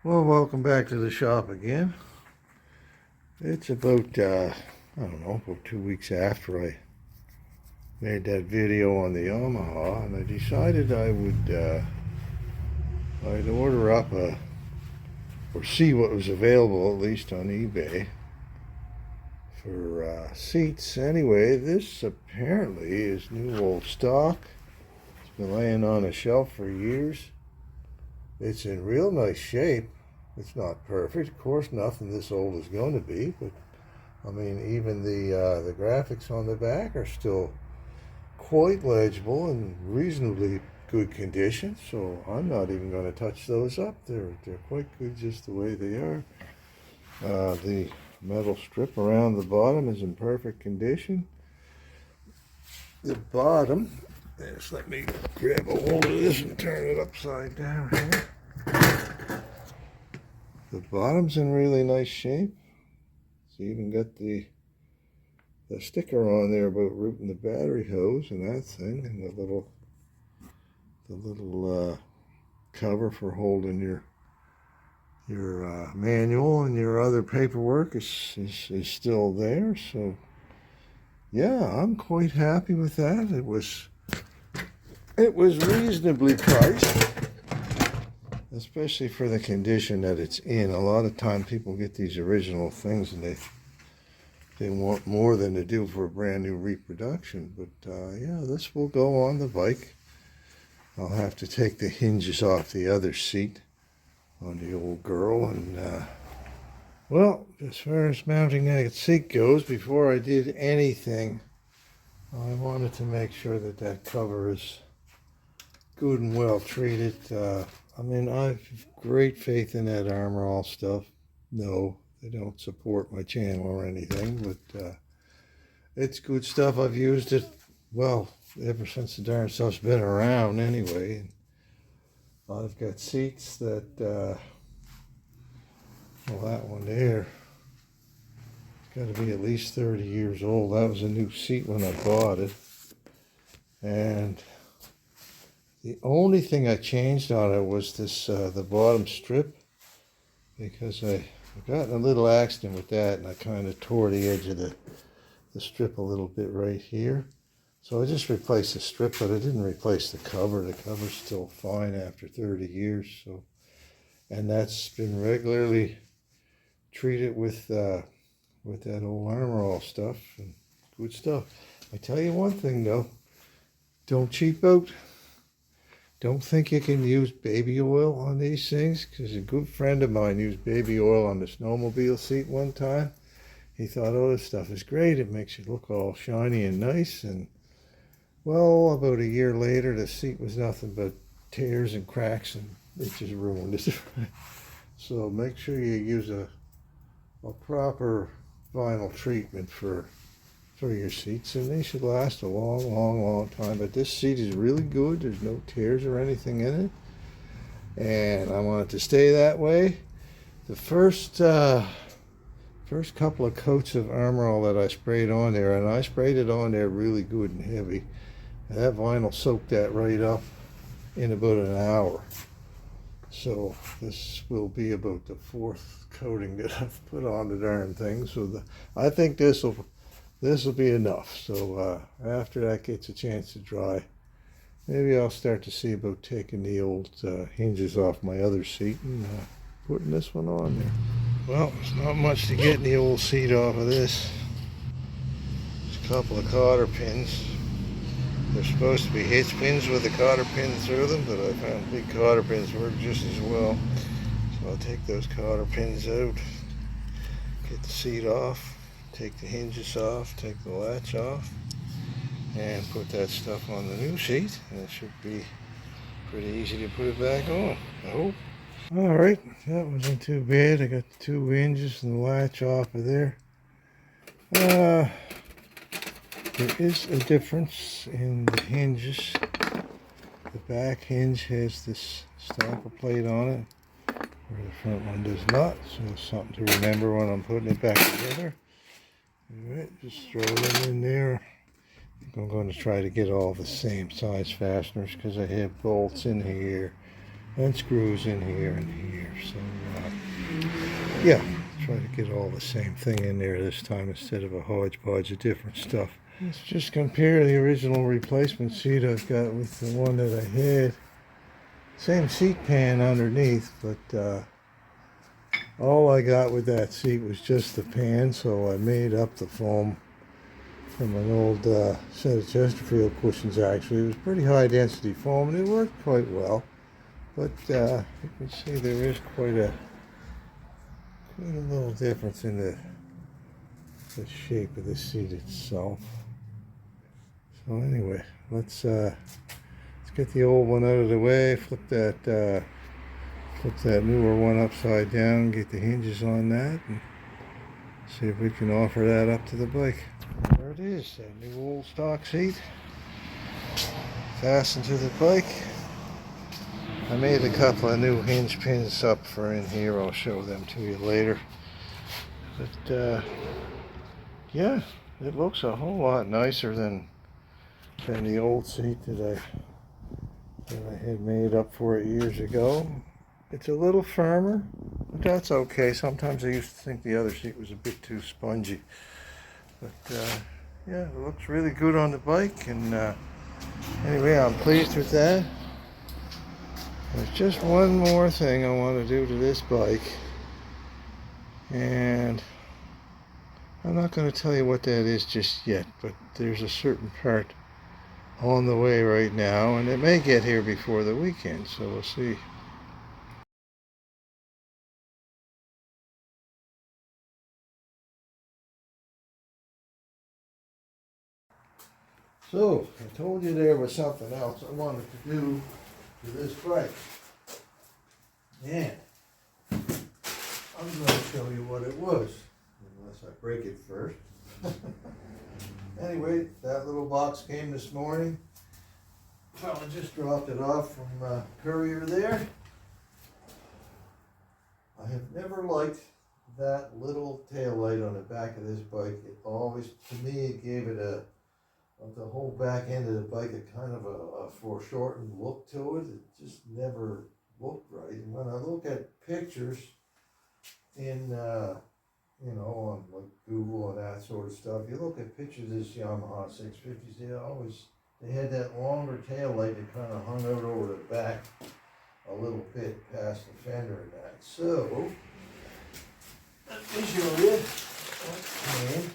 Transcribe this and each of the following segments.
Well, welcome back to the shop again. It's about, I don't know, about 2 weeks after I made that video on the Yamaha, and I decided I'd order up or see what was available, at least on eBay, for seats. Anyway, this apparently is new old stock. It's been laying on a shelf for years. It's in real nice shape. It's not perfect. Of course, nothing this old is going to be, but I mean, even the graphics on the back are still quite legible and reasonably good condition. So I'm not even going to touch those up. They're quite good just the way they are. The metal strip around the bottom is in perfect condition. The bottom, just let me grab a hold of this and turn it upside down here. The bottom's in really nice shape. It's even got the sticker on there about routing the battery hose and that thing, and the little cover for holding your manual and your other paperwork is still there. So yeah, I'm quite happy with that. It was reasonably priced, especially for the condition that it's in. A lot of time people get these original things and they want more than they do for a brand new reproduction. But yeah, this will go on the bike. I'll have to take the hinges off the other seat on the old girl. And well, as far as mounting that seat goes, before I did anything, I wanted to make sure that cover is good and well treated. I mean, I've great faith in that Armor All stuff. No, they don't support my channel or anything, but it's good stuff. I've used it, well, ever since the darn stuff's been around anyway. I've got seats that, well, that one there, got to be at least 30 years old. That was a new seat when I bought it. And the only thing I changed on it was this, the bottom strip, because I've gotten a little accident with that, and I kind of tore the edge of the strip a little bit right here. So I just replaced the strip, but I didn't replace the cover. The cover's still fine after 30 years. So, and that's been regularly treated with that old Armor All stuff, and good stuff. I tell you one thing though, don't cheap out. Don't think you can use baby oil on these things, because a good friend of mine used baby oil on the snowmobile seat one time. He thought, oh, this stuff is great. It makes you look all shiny and nice. And well, about a year later, the seat was nothing but tears and cracks, and it just ruined it. So make sure you use a proper vinyl treatment for your seats, and they should last a long time. But this seat is really good. There's no tears or anything in it, and I want it to stay that way. The first couple of coats of Armor All that I sprayed on there, and I sprayed it on there really good and heavy, and that vinyl soaked that right up in about an hour. So this will be about the fourth coating that I've put on the darn thing. So I think this will be enough. So after that gets a chance to dry, maybe I'll start to see about taking the old hinges off my other seat and putting this one on there. Well, there's not much to get in the old seat off of this. Just a couple of cotter pins. They're supposed to be hitch pins with a cotter pin through them, but I found big cotter pins work just as well. So I'll take those cotter pins out, get the seat off, take the hinges off, take the latch off, and put that stuff on the new seat. And it should be pretty easy to put it back on, I hope. Alright, that wasn't too bad. I got the two hinges and the latch off of there. There is a difference in the hinges. The back hinge has this stopper plate on it, where the front one does not. So it's something to remember when I'm putting it back together. Alright, just throw them in there. I think I'm going to try to get all the same size fasteners, because I have bolts in here and screws in here and here. So Yeah, try to get all the same thing in there this time instead of a hodgepodge of different stuff. Let's just compare the original replacement seat I've got with the one that I had. Same seat pan underneath, but all I got with that seat was just the pan, so I made up the foam from an old set of Chesterfield cushions. Actually, it was pretty high density foam and it worked quite well, but you can see there is quite a little difference in the shape of the seat itself. So anyway, let's get the old one out of the way, flip that newer one upside down, get the hinges on that, and see if we can offer that up to the bike. There it is, that new old stock seat fastened to the bike. I made a couple of new hinge pins up for in here. I'll show them to you later. But yeah, it looks a whole lot nicer than the old seat that I had made up for it years ago. It's a little firmer, but that's okay. Sometimes I used to think the other seat was a bit too spongy. But yeah, it looks really good on the bike, and anyway, I'm pleased with that. There's just one more thing I want to do to this bike, and I'm not going to tell you what that is just yet, but there's a certain part on the way right now, and it may get here before the weekend, so we'll see. So, I told you there was something else I wanted to do to this bike. And I'm going to show you what it was, unless I break it first. Anyway, that little box came this morning. Well, I just dropped it off from courier there. I have never liked that little tail light on the back of this bike. It always, to me, it gave it the whole back end of the bike a kind of a foreshortened look to it. It just never looked right. And when I look at pictures in, you know, on like Google and that sort of stuff, you look at pictures of this Yamaha 650s, they had that longer tail light that kind of hung out over the back a little bit past the fender and that. So, let me show you what came in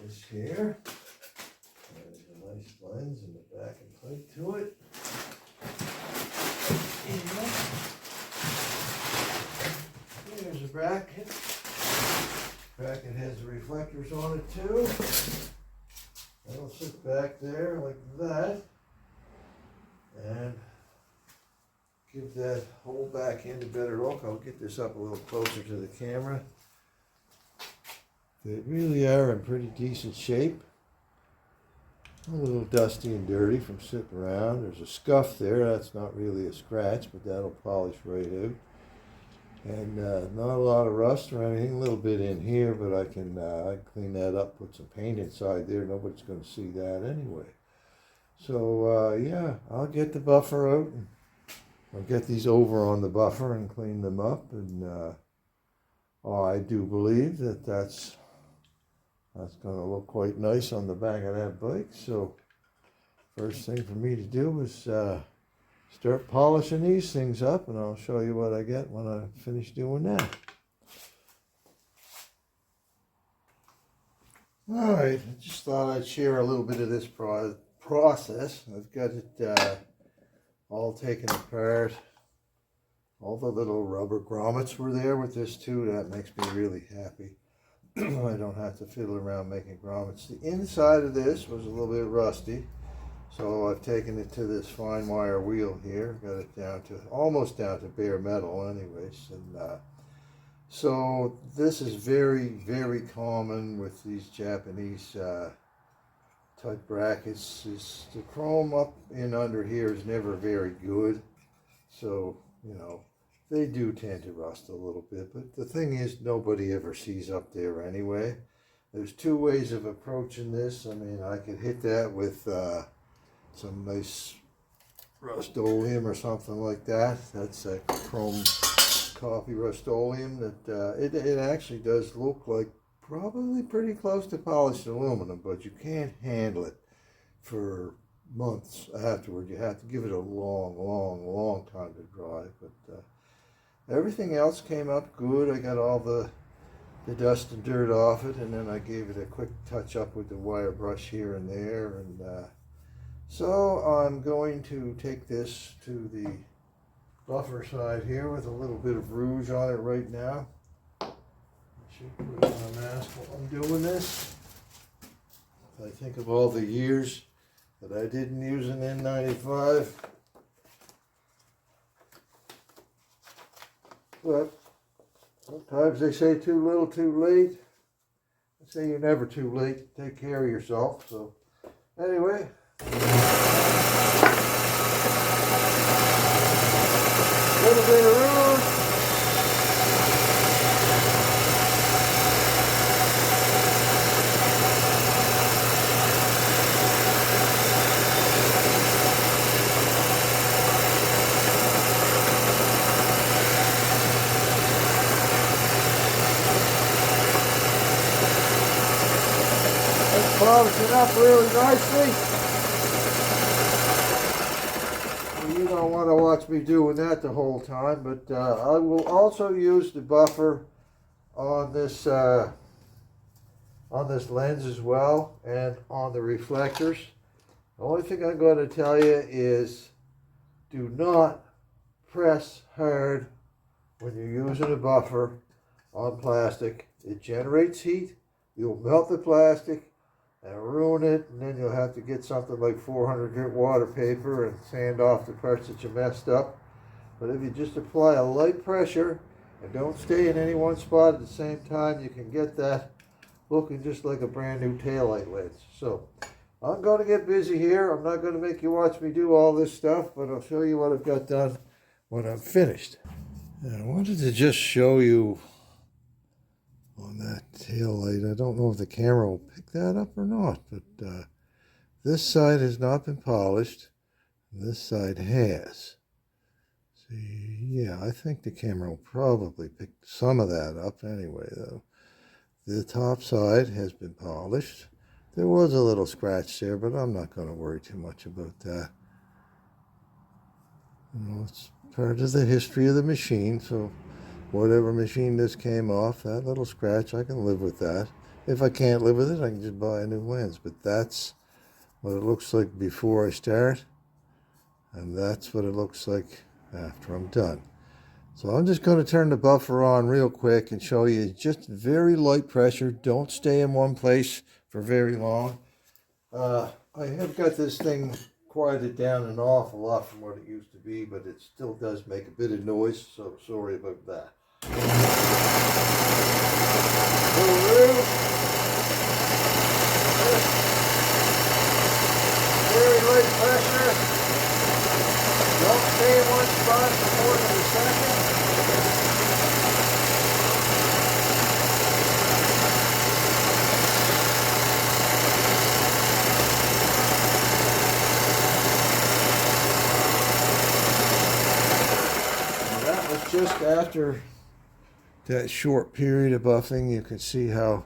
this here. There's a nice lens in the back and plate to it. And there's a bracket. Bracket has the reflectors on it too. That'll sit back there like that and give that whole back end a better look. I'll get this up a little closer to the camera. They really are in pretty decent shape. A little dusty and dirty from sitting around. There's a scuff there. That's not really a scratch, but that'll polish right out. And not a lot of rust or anything. A little bit in here, but I can clean that up, put some paint inside there. Nobody's going to see that anyway. So yeah, I'll get the buffer out. And I'll get these over on the buffer and clean them up. And I do believe that that's going to look quite nice on the back of that bike. So first thing for me to do is start polishing these things up, and I'll show you what I get when I finish doing that. Alright, I just thought I'd share a little bit of this process. I've got it all taken apart. All the little rubber grommets were there with this too. That makes me really happy. I don't have to fiddle around making grommets. The inside of this was a little bit rusty, so I've taken it to this fine wire wheel here. Got it down to almost down to bare metal anyways. And so this is very, very common with these Japanese type brackets. The chrome up in under here is never very good, so you know they do tend to rust a little bit, but the thing is nobody ever sees up there anyway. There's two ways of approaching this. I mean, I could hit that with some nice Rust-Oleum or something like that. That's a chrome coffee Rust-Oleum that it actually does look like probably pretty close to polished aluminum, but you can't handle it for months afterward. You have to give it a long time to dry. But everything else came up good. I got all the dust and dirt off it, and then I gave it a quick touch up with the wire brush here and there. And so I'm going to take this to the buffer side here with a little bit of rouge on it right now. I should put on a mask while I'm doing this. I think of all the years that I didn't use an N95. But sometimes they say too little, too late. I say you're never too late. Take care of yourself. So anyway. A little bit of rouge. Polishing up really nicely. Well, you don't want to watch me doing that the whole time, but I will also use the buffer on this lens as well, and on the reflectors. The only thing I'm going to tell you is do not press hard when you're using a buffer on plastic. It generates heat. You'll melt the plastic and ruin it, and then you'll have to get something like 400 grit water paper and sand off the parts that you messed up. But if you just apply a light pressure and don't stay in any one spot at the same time, you can get that looking just like a brand new taillight lens. So I'm going to get busy here. I'm not going to make you watch me do all this stuff, but I'll show you what I've got done when I'm finished. And I wanted to just show you on that tail light. I don't know if the camera will pick that up or not, but this side has not been polished, and this side has. See, yeah, I think the camera will probably pick some of that up anyway, though. The top side has been polished. There was a little scratch there, but I'm not going to worry too much about that. You know, it's part of the history of the machine, so whatever machine this came off, that little scratch, I can live with that. If I can't live with it, I can just buy a new lens. But that's what it looks like before I start, and that's what it looks like after I'm done. So I'm just going to turn the buffer on real quick and show you just very light pressure. Don't stay in one place for very long. I have got this thing quieted down an awful lot from what it used to be, but it still does make a bit of noise, so sorry about that. Very light pressure. Don't stay in one spot for more than a second. Now that was just after that short period of buffing. You can see how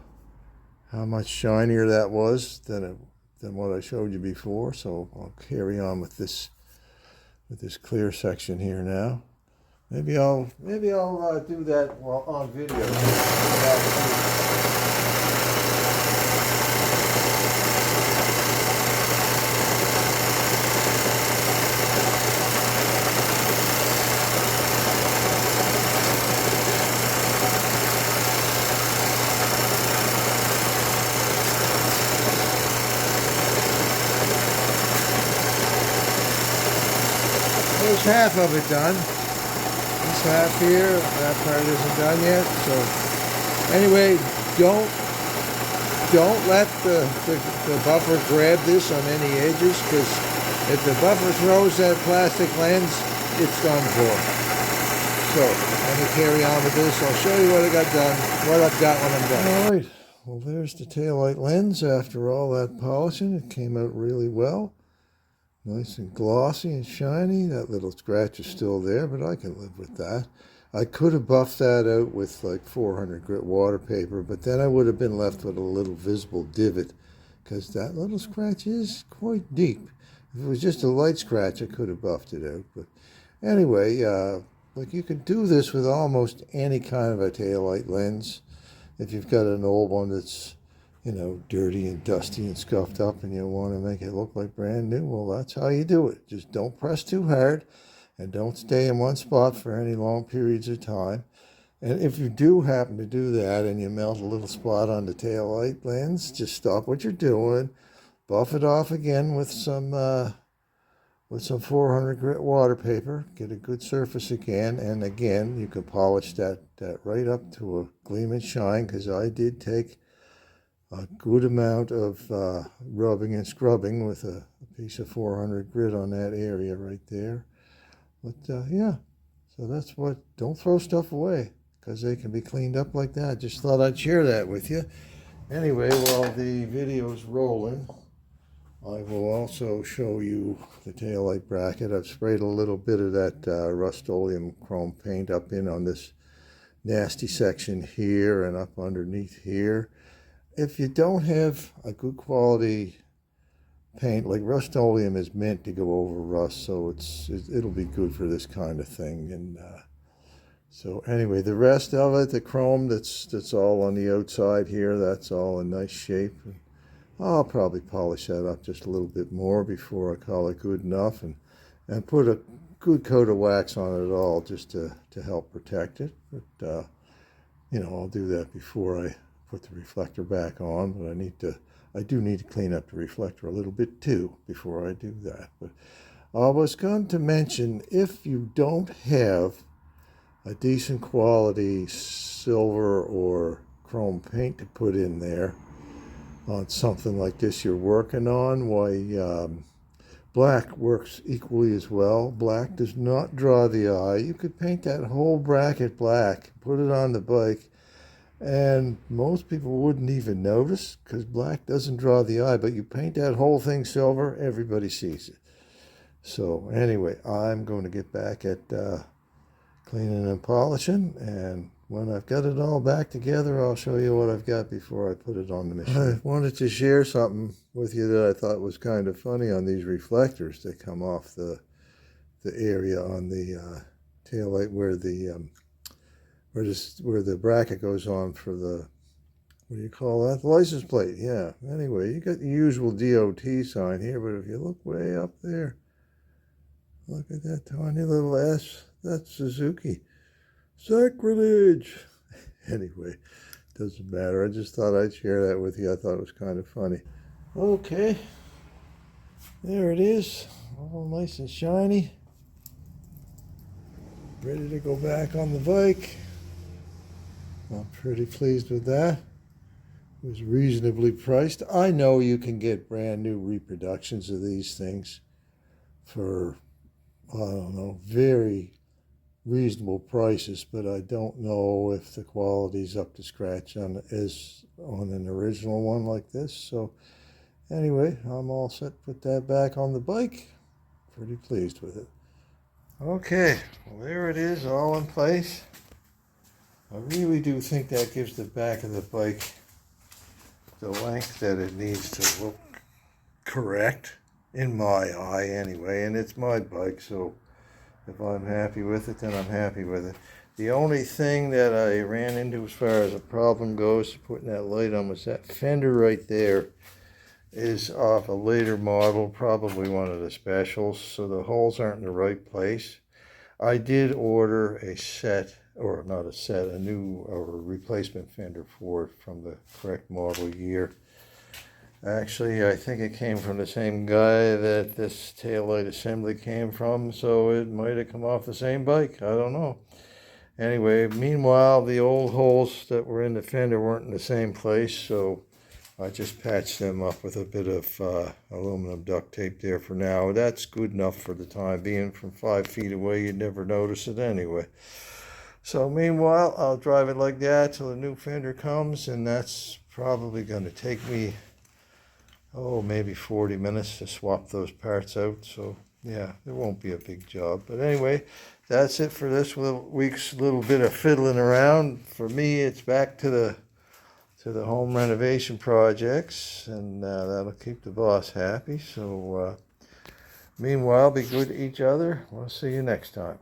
much shinier that was than what I showed you before. So I'll carry on with this clear section here now. Maybe I'll do that while on video. There's half of it done. This half here, that part isn't done yet. So anyway, don't let the buffer grab this on any edges, because if the buffer throws that plastic lens, it's done for. So let me carry on with this. I'll show you what I got done, what I've got when I'm done. All right. Well, there's the taillight lens after all that polishing. It came out really well. Nice and glossy and shiny. That little scratch is still there, but I can live with that. I could have buffed that out with like 400 grit water paper, but then I would have been left with a little visible divot because that little scratch is quite deep. If it was just a light scratch, I could have buffed it out. But anyway, like you can do this with almost any kind of a taillight lens. If you've got an old one that's, you know, dirty and dusty and scuffed up and you want to make it look like brand new, well, that's how you do it. Just don't press too hard and don't stay in one spot for any long periods of time. And if you do happen to do that and you melt a little spot on the taillight lens, just stop what you're doing, buff it off again with some 400 grit water paper, get a good surface again, and again you can polish that right up to a gleam and shine, because I did take a good amount of rubbing and scrubbing with a piece of 400 grit on that area right there. But yeah, so that's what, don't throw stuff away because they can be cleaned up like that. Just thought I'd share that with you. Anyway, while the video's rolling, I will also show you the taillight bracket. I've sprayed a little bit of that Rust-Oleum chrome paint up in on this nasty section here and up underneath here. If you don't have a good quality paint, like Rust-Oleum is meant to go over rust, so it'll be good for this kind of thing. And so anyway, the rest of it, the chrome that's all on the outside here, that's all in nice shape. And I'll probably polish that up just a little bit more before I call it good enough, and put a good coat of wax on it all just to help protect it. But you know, I'll do that before I put the reflector back on, but I do need to clean up the reflector a little bit too before I do that. But I was going to mention, if you don't have a decent quality silver or chrome paint to put in there on something like this you're working on, why black works equally as well. Black does not draw the eye. You could paint that whole bracket black, put it on the bike, and most people wouldn't even notice because black doesn't draw the eye. But you paint that whole thing silver, everybody sees it. So anyway, I'm going to get back at cleaning and polishing, and when I've got it all back together, I'll show you what I've got before I put it on the machine. I wanted to share something with you that I thought was kind of funny on these reflectors that come off the area on the taillight where the bracket goes on for the, what do you call that? The license plate, yeah. Anyway, you got the usual DOT sign here, but if you look way up there, look at that tiny little S. That's Suzuki. Sacrilege! Anyway, doesn't matter. I just thought I'd share that with you. I thought it was kind of funny. Okay, there it is, all nice and shiny. Ready to go back on the bike. I'm pretty pleased with that. It was reasonably priced. I know you can get brand new reproductions of these things for, I don't know, very reasonable prices, but I don't know if the quality's up to scratch on an original one like this. So anyway, I'm all set to put that back on the bike. Pretty pleased with it. Okay, well, there it is, all in place. I really do think that gives the back of the bike the length that it needs to look correct, in my eye anyway, and it's my bike, so if I'm happy with it, then I'm happy with it. The only thing that I ran into as far as a problem goes, putting that light on, was that fender right there is off a later model, probably one of the specials, so the holes aren't in the right place. I did order a set, or not a set, a new or replacement fender for it from the correct model year. Actually, I think it came from the same guy that this taillight assembly came from, so it might have come off the same bike. I don't know. Anyway, meanwhile, the old holes that were in the fender weren't in the same place, so I just patched them up with a bit of aluminum duct tape there for now. That's good enough for the time being. From 5 feet away, you'd never notice it anyway. So meanwhile, I'll drive it like that till the new fender comes, and that's probably going to take me, maybe 40 minutes to swap those parts out. So Yeah, it won't be a big job. But anyway, that's it for this week's little bit of fiddling around. For me, it's back to the home renovation projects, and that'll keep the boss happy. So meanwhile, be good to each other. We'll see you next time.